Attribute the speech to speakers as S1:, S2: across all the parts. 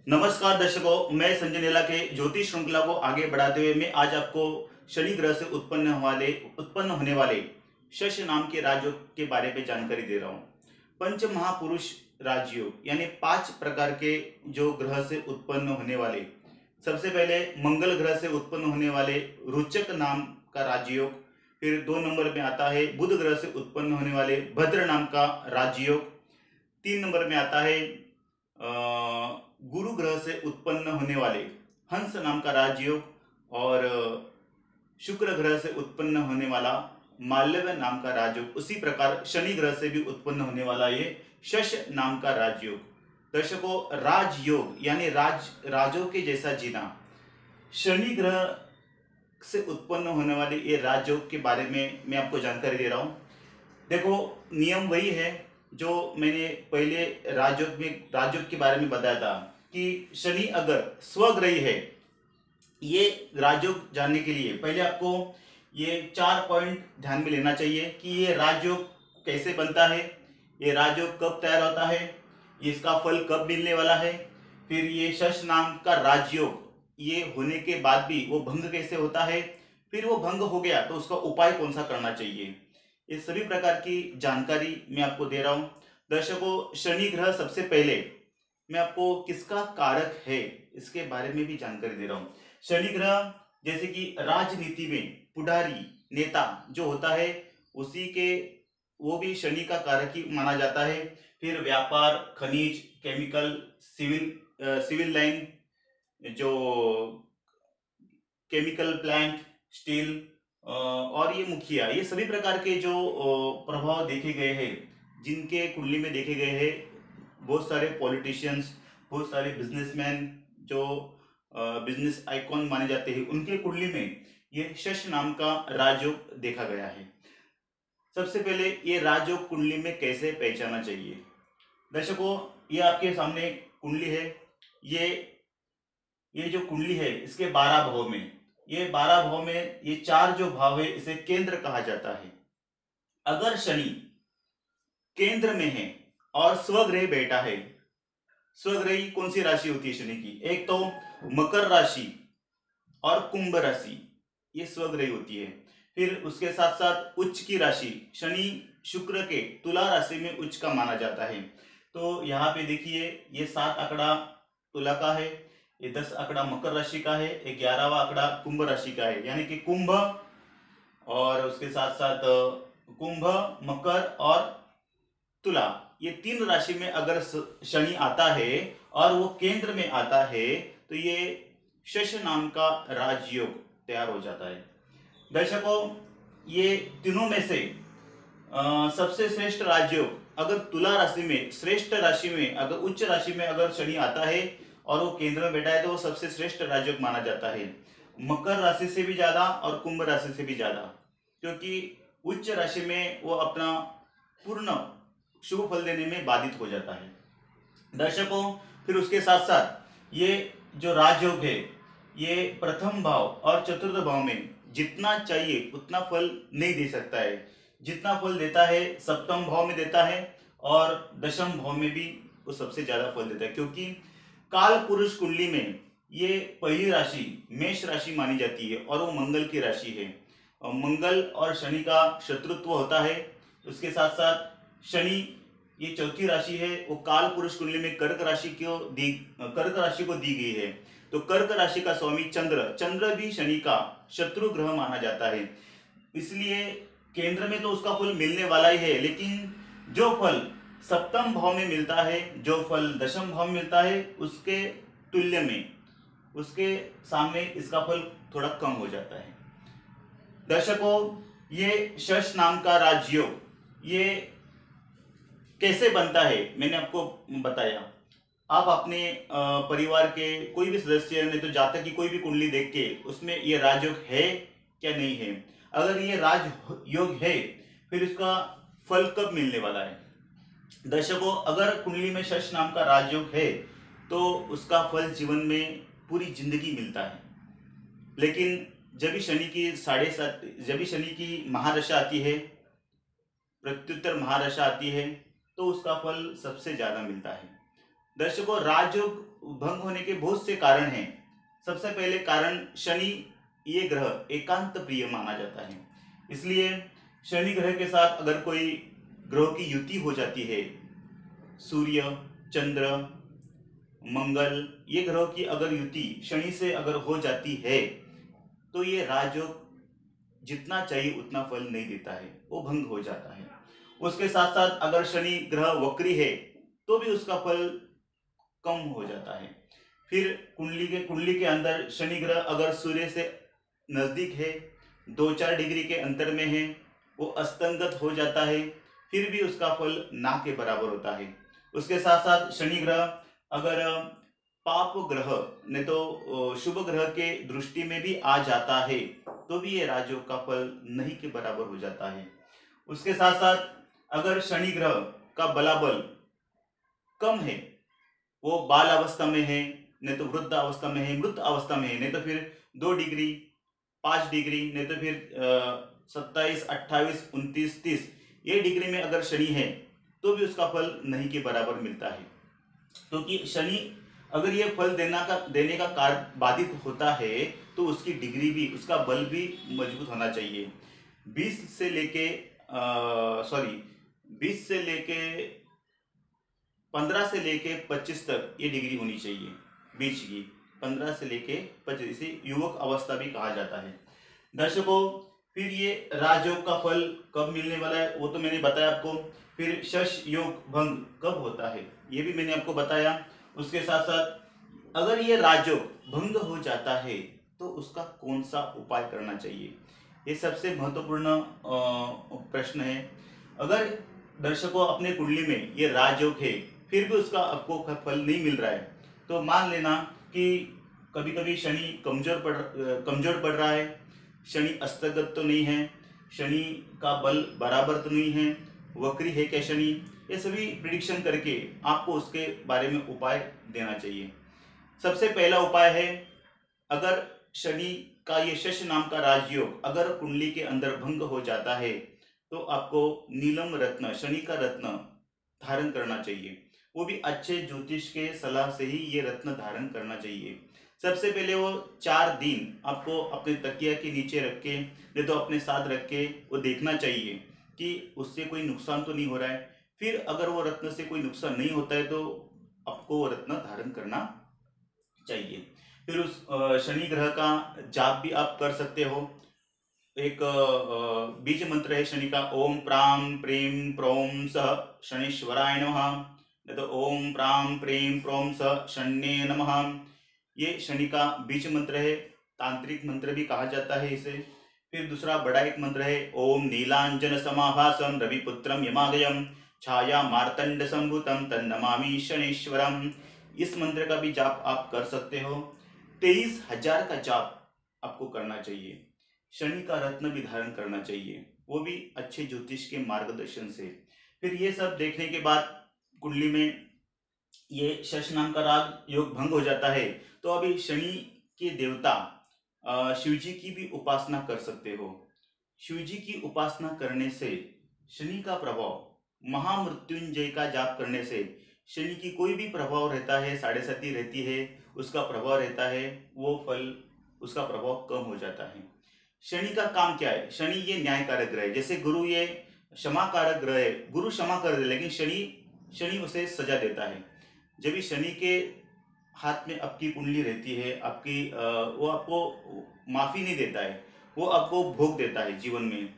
S1: नमस्कार दर्शकों, मैं संजय नेला के ज्योतिष श्रृंखला को आगे बढ़ाते हुए मैं आज आपको शनि ग्रह से उत्पन्न होने वाले शश नाम के राजयोग के बारे में जानकारी दे रहा हूँ। पंच महापुरुष राजयोग यानी 5 प्रकार के जो ग्रह से उत्पन्न होने वाले, सबसे पहले मंगल ग्रह से उत्पन्न होने वाले रोचक नाम का राजयोग। फिर 2 नंबर में आता है बुध ग्रह से उत्पन्न होने वाले भद्र नाम का राजयोग। 3 नंबर में आता है गुरु ग्रह से उत्पन्न होने वाले हंस नाम का राजयोग। और शुक्र ग्रह से उत्पन्न होने वाला मालव्य नाम का राजयोग। उसी प्रकार शनि ग्रह से भी उत्पन्न होने वाला ये शश नाम का राजयोग। दर्शकों, राजयोग यानी राजों के जैसा जीना, शनि ग्रह से उत्पन्न होने वाले ये राजयोग के बारे में मैं आपको जानकारी दे रहा हूँ। देखो, नियम वही है जो मैंने पहले राजयोग के बारे में बताया था कि शनि अगर स्वग्रही है, ये राजयोग जानने के लिए पहले आपको ये 4 पॉइंट ध्यान में लेना चाहिए कि ये राजयोग कैसे बनता है, ये राजयोग कब तैयार होता है, इसका फल कब मिलने वाला है, फिर ये शश नाम का राजयोग ये होने के बाद भी वो भंग कैसे होता है, फिर वो भंग हो गया तो उसका उपाय कौन सा करना चाहिए, ये सभी प्रकार की जानकारी मैं आपको दे रहा हूँ। दर्शकों, शनि ग्रह सबसे पहले मैं आपको किसका कारक है इसके बारे में भी जानकारी दे रहा हूँ। शनि ग्रह जैसे कि राजनीति में पुढ़ारी नेता जो होता है उसी के, वो भी शनि का कारक ही माना जाता है। फिर व्यापार, खनिज, केमिकल, सिविल लाइन, जो केमिकल प्लांट, स्टील और ये मुखिया, ये सभी प्रकार के जो प्रभाव देखे गए हैं, जिनके कुंडली में देखे गए हैं, बहुत सारे पॉलिटिशियंस, बहुत सारे बिजनेसमैन जो बिजनेस आइकॉन माने जाते हैं, उनके कुंडली में ये शश नाम का राजयोग देखा गया है। सबसे पहले ये राजयोग कुंडली में कैसे पहचाना चाहिए। दर्शकों, ये आपके सामने कुंडली है। ये जो कुंडली है इसके 12 भाव में, ये 12 भाव में ये 4 जो भाव है इसे केंद्र कहा जाता है। अगर शनि केंद्र में है और स्वग्रह बैठा है, स्वग्रही कौन सी राशि होती है शनि की, एक तो मकर राशि और कुंभ राशि, ये स्वग्रही होती है। फिर उसके साथ साथ उच्च की राशि, शनि शुक्र के तुला राशि में उच्च का माना जाता है। तो यहाँ पे देखिए, ये 7 आंकड़ा तुला का है, ये 10 आंकड़ा मकर राशि का है, 11वां आंकड़ा कुंभ राशि का है। यानी कि कुंभ और उसके साथ साथ कुंभ, मकर और तुला, ये 3 राशि में अगर शनि आता है और वो केंद्र में आता है तो ये शश नाम का राजयोग तैयार हो जाता है। दर्शकों, ये तीनों में से सबसे श्रेष्ठ राजयोग अगर तुला राशि में, श्रेष्ठ राशि में, अगर उच्च राशि में अगर शनि आता है और वो केंद्र में बैठा है तो वो सबसे श्रेष्ठ राजयोग माना जाता है, मकर राशि से भी ज्यादा और कुंभ राशि से भी ज्यादा, क्योंकि उच्च राशि में वो अपना पूर्ण शुभ फल देने में बाधित हो जाता है। दर्शकों, फिर उसके साथ साथ ये जो राजयोग है ये प्रथम भाव और चतुर्थ भाव में जितना चाहिए उतना फल नहीं दे सकता है। जितना फल देता है सप्तम भाव में देता है और दशम भाव में भी वो सबसे ज्यादा फल देता है, क्योंकि काल पुरुष कुंडली में ये पहली राशि मेष राशि मानी जाती है और वो मंगल की राशि है। और मंगल और शनि का शत्रुत्व होता है। उसके साथ साथ शनि ये चौथी राशि है, वो काल पुरुष कुंडली में कर्क राशि को दी गई है। तो कर्क राशि का स्वामी चंद्र भी शनि का शत्रु ग्रह माना जाता है। इसलिए केंद्र में तो उसका फल मिलने वाला ही है, लेकिन जो फल सप्तम भाव में मिलता है, जो फल दशम भाव में मिलता है, उसके तुल्य में, उसके सामने इसका फल थोड़ा कम हो जाता है। दर्शकों, ये शश नाम का राजयोग ये कैसे बनता है मैंने आपको बताया। आप अपने परिवार के कोई भी सदस्य, नहीं तो जातक की कोई भी कुंडली देख के उसमें ये राजयोग है क्या नहीं है। अगर ये राजयोग है फिर इसका फल कब मिलने वाला है। दर्शकों, अगर कुंडली में शश नाम का राजयोग है तो उसका फल जीवन में पूरी जिंदगी मिलता है। लेकिन जब भी शनि की महादशा आती है, प्रत्युत्तर महादशा आती है, तो उसका फल सबसे ज्यादा मिलता है। दर्शकों, राजयोग भंग होने के बहुत से कारण हैं। सबसे पहले कारण, शनि ये ग्रह एकांत प्रिय माना जाता है, इसलिए शनि ग्रह के साथ अगर कोई ग्रहों की युति हो जाती है, सूर्य, चंद्र, मंगल, ये ग्रहों की अगर युति शनि से अगर हो जाती है तो ये राजयोग जितना चाहिए उतना फल नहीं देता है, वो भंग हो जाता है। उसके साथ साथ अगर शनि ग्रह वक्री है तो भी उसका फल कम हो जाता है। फिर कुंडली के अंदर शनि ग्रह अगर सूर्य से नजदीक है, 2-4 डिग्री के अंतर में है, वो अस्तंगत हो जाता है, फिर भी उसका फल ना के बराबर होता है। उसके साथ साथ शनि ग्रह अगर पाप ग्रह नहीं तो शुभ ग्रह के दृष्टि में भी आ जाता है तो भी ये राजयोग का फल नहीं के बराबर हो जाता है। उसके साथ साथ अगर शनि ग्रह का बलाबल कम है, वो बाल अवस्था में है, नहीं तो वृद्ध अवस्था में है, मृत अवस्था में है, नहीं तो फिर 2 डिग्री, 5 डिग्री, नहीं तो फिर 27, 28, 29, 30 ये डिग्री में अगर शनि है तो भी उसका फल नहीं के बराबर मिलता है। क्योंकि शनि अगर ये फल देने का कार्य बाधित होता है तो उसकी डिग्री भी, उसका बल भी मजबूत होना चाहिए। 20 से लेके 15 से लेके 25 तक ये डिग्री होनी चाहिए, बीच की 15 से लेके 25, इसे युवक अवस्था भी कहा जाता है। दर्शकों, फिर ये राजयोग का फल कब मिलने वाला है वो तो मैंने बताया आपको। फिर शश योग भंग कब होता है ये भी मैंने आपको बताया। उसके साथ साथ अगर ये राजयोग भंग हो जाता है तो उसका कौन सा उपाय करना चाहिए, ये सबसे महत्वपूर्ण प्रश्न है। अगर दर्शकों अपने कुंडली में ये राजयोग है फिर भी उसका आपको फल नहीं मिल रहा है तो मान लेना कि कभी कभी शनि कमजोर पड़ रहा है, शनि अस्तगत तो नहीं है, शनि का बल बराबर तो नहीं है, वक्री है क्या शनि, ये सभी प्रिडिक्शन करके आपको उसके बारे में उपाय देना चाहिए। सबसे पहला उपाय है, अगर शनि का ये शश नाम का राजयोग अगर कुंडली के अंदर भंग हो जाता है तो आपको नीलम रत्न, शनि का रत्न धारण करना चाहिए। वो भी अच्छे ज्योतिष के सलाह से ही ये रत्न धारण करना चाहिए। सबसे पहले वो 4 दिन आपको अपने तकिया के नीचे रख के, नहीं तो अपने साथ रख के वो देखना चाहिए कि उससे कोई नुकसान तो नहीं हो रहा है। फिर अगर वो रत्न से कोई नुकसान नहीं होता है तो आपको वो रत्न धारण करना चाहिए। फिर उस शनि ग्रह का जाप भी आप कर सकते हो। एक बीज मंत्र है शनि का, ओम प्राम प्रीम प्रोम सह शनीश्वराय नमः, नहीं तो ओम प्राम प्रीम प्रोम सह शन्ये नमः। ये शनि का बीज मंत्र है, तांत्रिक मंत्र भी कहा जाता है इसे। फिर दूसरा बड़ा एक मंत्र है, ओम नीलांजन समाभासम रविपुत्रम यमागयम छाया मार्तंड संभूतम तन्नमामि शनीश्वरम। इस मंत्र का भी जाप आप कर सकते हो। 23,000 का जाप आपको करना चाहिए। शनि का रत्न भी धारण करना चाहिए, वो भी अच्छे ज्योतिष के मार्गदर्शन से। फिर ये सब देखने के बाद कुंडली में ये शश नाम का राग योग भंग हो जाता है तो अभी शनि के देवता शिवजी की भी उपासना कर सकते हो। शिवजी की उपासना करने से शनि का प्रभाव, महामृत्युंजय का जाप करने से शनि की कोई भी प्रभाव रहता है, 7.5 रहती है, उसका प्रभाव रहता है, वो फल उसका प्रभाव कम हो जाता है। शनि का काम क्या है, शनि ये न्यायकारक ग्रह है। जैसे गुरु ये क्षमा कारक ग्रह है, गुरु क्षमा कर दे, लेकिन शनि उसे सजा देता है। जब भी शनि के हाथ में आपकी कुंडली रहती है, आपकी वो आपको माफी नहीं देता है, वो आपको भोग देता है जीवन में।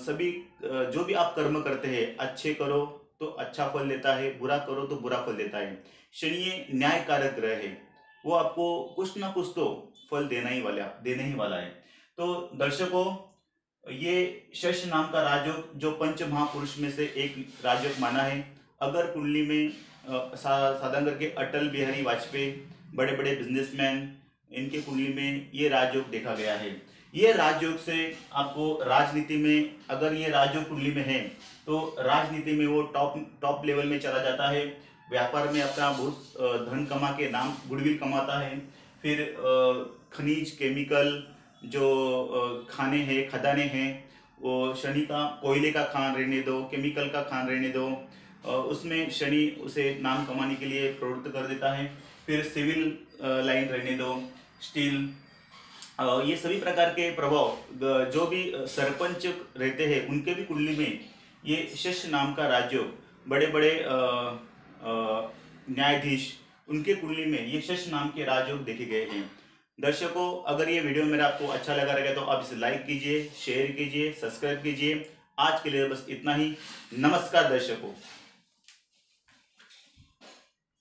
S1: सभी जो भी आप कर्म करते हैं, अच्छे करो तो अच्छा फल देता है, बुरा करो तो बुरा फल देता है। शनि ये न्यायकारक ग्रह है, वो आपको कुछ ना कुछ तो फल देने ही वाला है। तो दर्शकों, ये शश नाम का राजयोग जो पंच महापुरुष में से एक राजयोग माना है। अगर कुंडली में साधारण करके अटल बिहारी वाजपेयी, बड़े बड़े बिजनेसमैन, इनके कुंडली में ये राजयोग देखा गया है। ये राजयोग से आपको राजनीति में, अगर ये राजयोग कुंडली में है तो राजनीति में वो टॉप लेवल में चला जाता है। व्यापार में अपना बहुत धन कमा के नाम, गुडविल कमाता है। फिर खनिज, केमिकल जो खाने हैं, खदानें हैं, वो शनि का, कोयले का खान रहने दो, केमिकल का खान रहने दो, उसमें शनि उसे नाम कमाने के लिए प्रवृत्त कर देता है। फिर सिविल लाइन रहने दो, स्टील, ये सभी प्रकार के प्रभाव जो भी सरपंच रहते हैं उनके भी कुंडली में ये शश नाम का राजयोग, बड़े बड़े न्यायाधीश, उनके कुंडली में ये शश नाम के राजयोग देखे गए हैं। दर्शकों, अगर ये वीडियो मेरा आपको अच्छा लगा रहेगा तो आप इसे लाइक कीजिए, शेयर कीजिए, सब्सक्राइब कीजिए। आज के लिए बस इतना ही। नमस्कार दर्शकों।